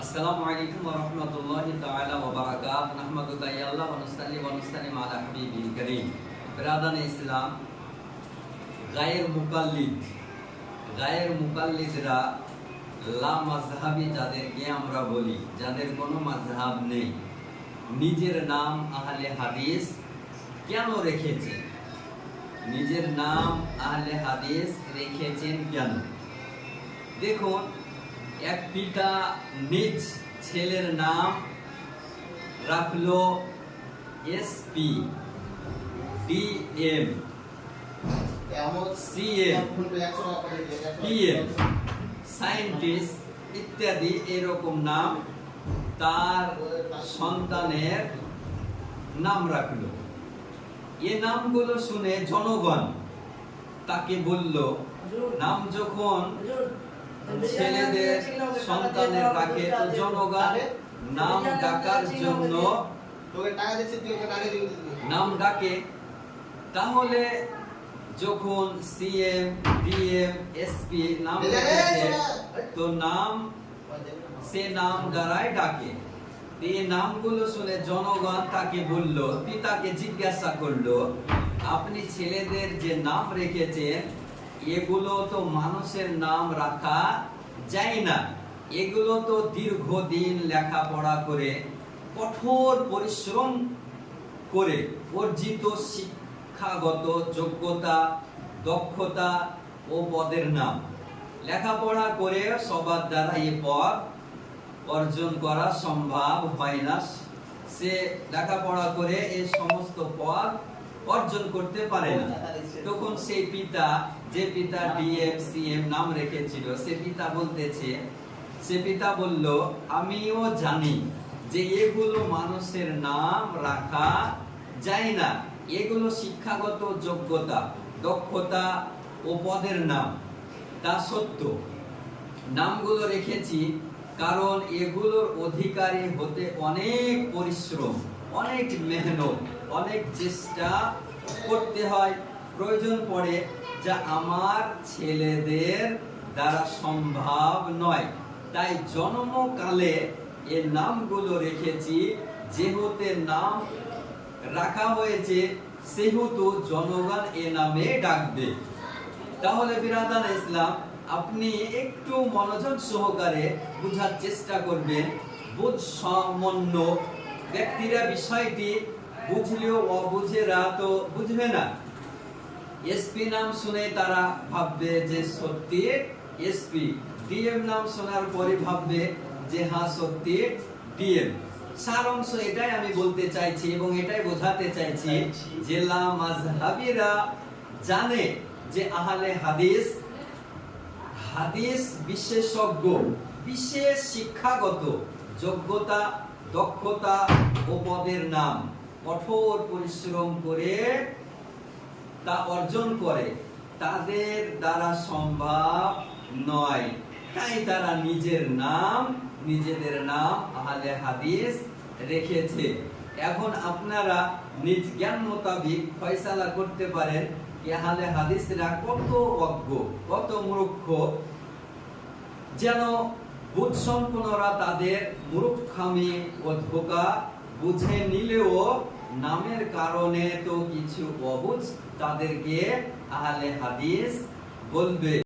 আসসালামু আলাইকুম ওয়া রাহমাতুল্লাহি তাআলা ওয়া বারাকাতুহু নাহমাদুকা ইয়া আল্লাহ ওয়া নুসাল্লি ওয়া নুসাল্লিমু আলা হাবিবিল কারীম বিরাদান ইসলাম গায়ের মুকাল্লিদরা লা মাযহাবি যাদেরকে আমরা বলি, যাদের কোনো মাযহাব নেই, নিজের নাম আহলে হাদিস কেন রেখেছেন? নিজের নাম আহলে হাদিস রেখেছেন কেন? দেখুন, এক পিতা নিজ ছেলের নাম রাখলো SP, DM, CM, PM, scientist ইত্যাদি এরকম নাম তার সন্তানের নাম রাখলো। এ নামগুলো শুনে জনগণ তাকে বলল, নাম যখন ছেলেদের সন্তানের রাখে তো জনগণ নাম ডাকার জন্য নাম ডাকে, তাহলে যখন সিএম, ডিএম, এসপি নাম রেখেছে তো সে নাম দ্বারাই ডাকে। এই নামগুলো শুনে জনগণ তাকে বলল, পিতাকে জিজ্ঞাসা করলো, আপনি ছেলেদের যে নাম রেখেছেন এগুলো তো মানুষের নাম রাখা যায় না, এগুলো তো দীর্ঘদিন লেখাপড়া করে কঠোর পরিশ্রম করে অর্জিত শিক্ষাগত যোগ্যতা, দক্ষতা ও পদের নাম। লেখাপড়া করে সবার দ্বারা এ পদ অর্জন করা সম্ভব হয় না, সে লেখাপড়া করে এই সমস্ত পদ অর্জন করতে পারে না। তখন সেই পিতা, যে পিতা ডিএম সিএম নাম রেখেছিল, সে পিতা বলল, আমিও জানি যে এগুলো মানুষের নাম রাখা যায় না, এগুলো শিক্ষাগত যোগ্যতা, দক্ষতা ও পদের নাম। তা সত্য, নামগুলো রেখেছি কারণ এগুলোর অধিকারী হতে অনেক পরিশ্রম, অনেক মেহনত, অনেক চেষ্টা করতে হয়, প্রয়োজন পড়ে, যা আমার ছেলেদের দ্বারা সম্ভব নয়। তাই জন্মকালে এর নামগুলো রেখেছি, যেহেতু নাম রাখা হয়েছে সেহেতু জনগণ এ নামে ডাকবে। তাহলে বিরাদান ইসলাম, আপনি একটু মনোযোগ সহকারে বুঝার চেষ্টা করবেন। বুঝ সামান্য ব্যক্তিরা বিষয়টি বুঝলেও অবুঝেরা তো বুঝবে না। এসপি নাম শুনে তারা ভাববে যে সত্যি এসপি, ডিএম নাম শোনার পরে ভাববে যে হ্যাঁ সত্যি ডিএম। সার অংশ এটাই আমি বলতে চাইছি এবং এটাই বোঝাতে চাইছি যে লা মাযহাবিরা জানে যে আহলে হাদিস বিশেষজ্ঞ, বিশেষ শিক্ষাগত যোগ্যতা, দক্ষতা ও পদের নাম, কঠোর পরিশ্রম করে তা অর্জন করে, তাদের দ্বারা সম্ভব নয়। তাই তারা নিজেদের নাম আহলে হাদিস রেখেছে। এখন আপনারা নিজ জ্ঞান মোতাবিক ফয়সালা করতে পারেন যে আহলে হাদিসরা কত অজ্ঞ, কত মূর্খ, যেন বুঝ সম্পন্নরা তাদের মূর্খামি ও ধোঁকা বুঝে নিলেও নামের কারণে তো কিছু অবুঝ তাদেরকে আহলে হাদিস বলবে।